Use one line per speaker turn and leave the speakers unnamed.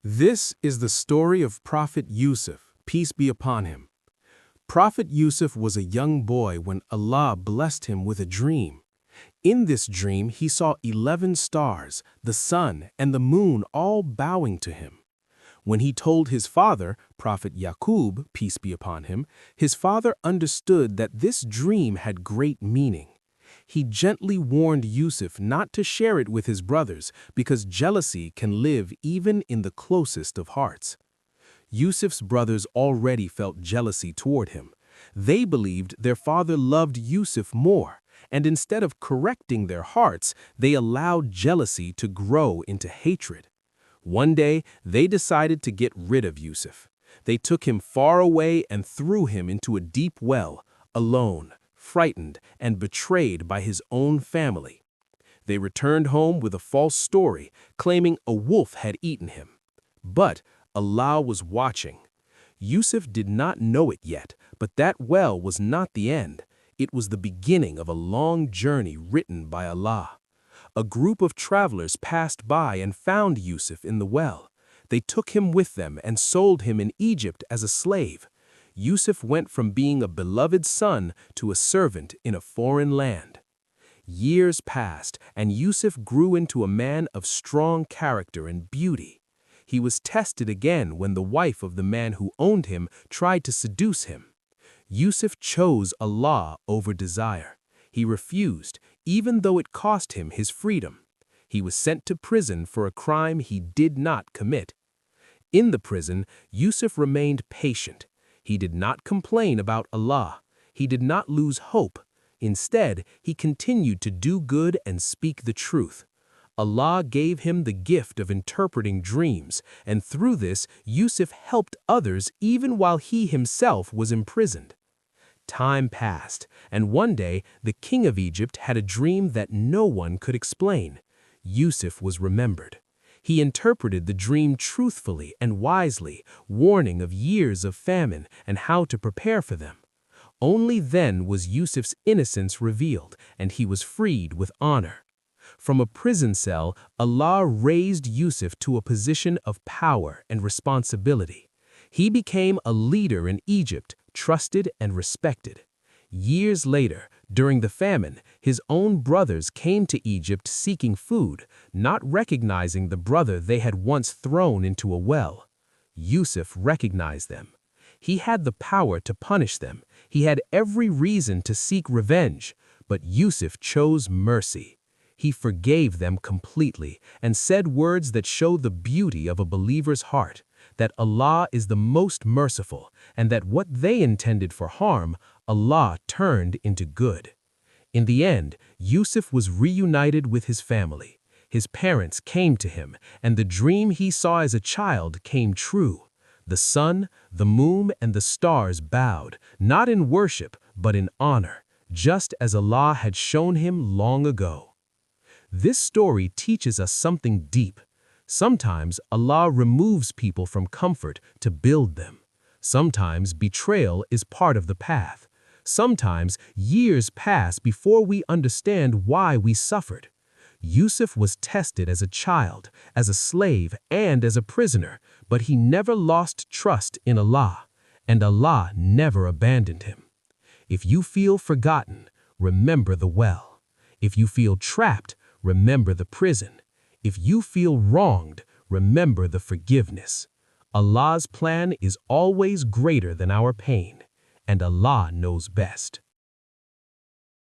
This is the story of Prophet Yusuf, peace be upon him. Prophet Yusuf was a young boy when Allah blessed him with a dream. In this dream, he saw 11 stars, the sun, and the moon all bowing to him. When he told his father, Prophet Yaqub, peace be upon him, his father understood that this dream had great meaning. He gently warned Yusuf not to share it with his brothers because jealousy can live even in the closest of hearts. Yusuf's brothers already felt jealousy toward him. They believed their father loved Yusuf more, and instead of correcting their hearts, they allowed jealousy to grow into hatred. One day, they decided to get rid of Yusuf. They took him far away and threw him into a deep well, alone, frightened, and betrayed by his own family. They returned home with a false story, claiming a wolf had eaten him. But Allah was watching. Yusuf did not know it yet, but that well was not the end. It was the beginning of a long journey written by Allah. A group of travelers passed by and found Yusuf in the well. They took him with them and sold him in Egypt as a slave. Yusuf went from being a beloved son to a servant in a foreign land. Years passed, and Yusuf grew into a man of strong character and beauty. He was tested again when the wife of the man who owned him tried to seduce him. Yusuf chose Allah over desire. He refused, even though it cost him his freedom. He was sent to prison for a crime he did not commit. In the prison, Yusuf remained patient. He did not complain about Allah. He did not lose hope. Instead, he continued to do good and speak the truth. Allah gave him the gift of interpreting dreams, and through this, Yusuf helped others even while he himself was imprisoned. Time passed, and one day, the king of Egypt had a dream that no one could explain. Yusuf was remembered. He interpreted the dream truthfully and wisely, warning of years of famine and how to prepare for them. Only then was Yusuf's innocence revealed, and he was freed with honor. From a prison cell, Allah raised Yusuf to a position of power and responsibility. He became a leader in Egypt, trusted and respected. Years later, during the famine, his own brothers came to Egypt seeking food, not recognizing the brother they had once thrown into a well. Yusuf recognized them. He had the power to punish them. He had every reason to seek revenge, but Yusuf chose mercy. He forgave them completely and said words that show the beauty of a believer's heart, that Allah is the most merciful, and that what they intended for harm, Allah turned into good. In the end, Yusuf was reunited with his family. His parents came to him, and the dream he saw as a child came true. The sun, the moon, and the stars bowed, not in worship, but in honor, just as Allah had shown him long ago. This story teaches us something deep. Sometimes Allah removes people from comfort to build them. Sometimes betrayal is part of the path. Sometimes years pass before we understand why we suffered. Yusuf was tested as a child, as a slave, and as a prisoner, but he never lost trust in Allah, and Allah never abandoned him. If you feel forgotten, remember the well. If you feel trapped, remember the prison. If you feel wronged, remember the forgiveness. Allah's plan is always greater than our pain, and Allah knows best.